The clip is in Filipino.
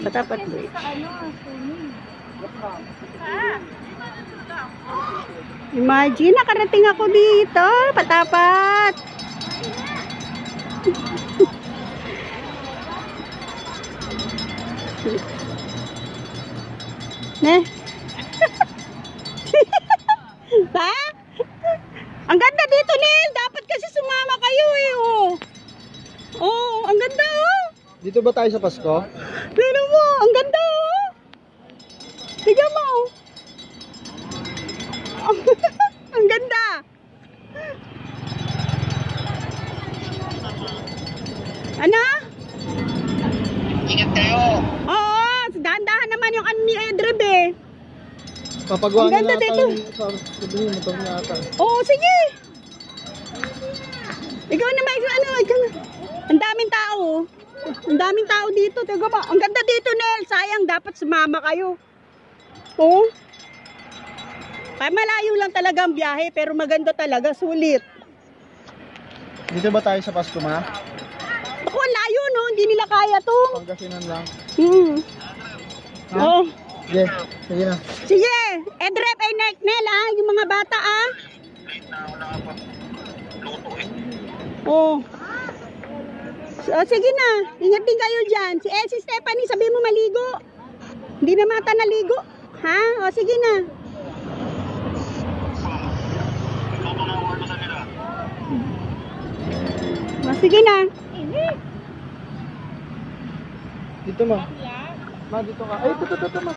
Patapat bridge. Imagine, nakarating ako dito. Patapat. Ne? Ha? Ang ganda dito, Neil. Dapat kasi sumama kayo eh. Oh, oh, ang ganda oh. Dito ba tayo sa Pasko? Pero mo, ang ganda oh. Tignan mo. Ang ganda. Ano? Ingat kayo. Oo, dahan-dahan naman yung ano ni Edreb eh. Papagawa Ang ganda nila dito. sa sabihin mo itong yata. Oo, sige. Ikaw na may ano, ikaw na. Ang daming tao. Ang daming tao dito. Tiga ba? Ang ganda dito, Nel. Sayang, dapat sumama kayo. Oo. Kaya malayo lang talaga ang biyahe, pero maganda talaga, sulit. Dito ba tayo sa Pasko, ma? Ako, layo, no? Hindi nila kaya to. Pangasinan lang. Ha? Oo. Sige, sige na. Sige, Edrep ay Nel, ah. Yung mga bata, ah. Oo. So, sige na. Ingat din kayo dyan. Si Stephanie, sabi mo maligo. Hindi na mata naligo. Ha? O, sige na. O, sige na. Dito, ma. Ma, dito ka. Ay, ito, ma.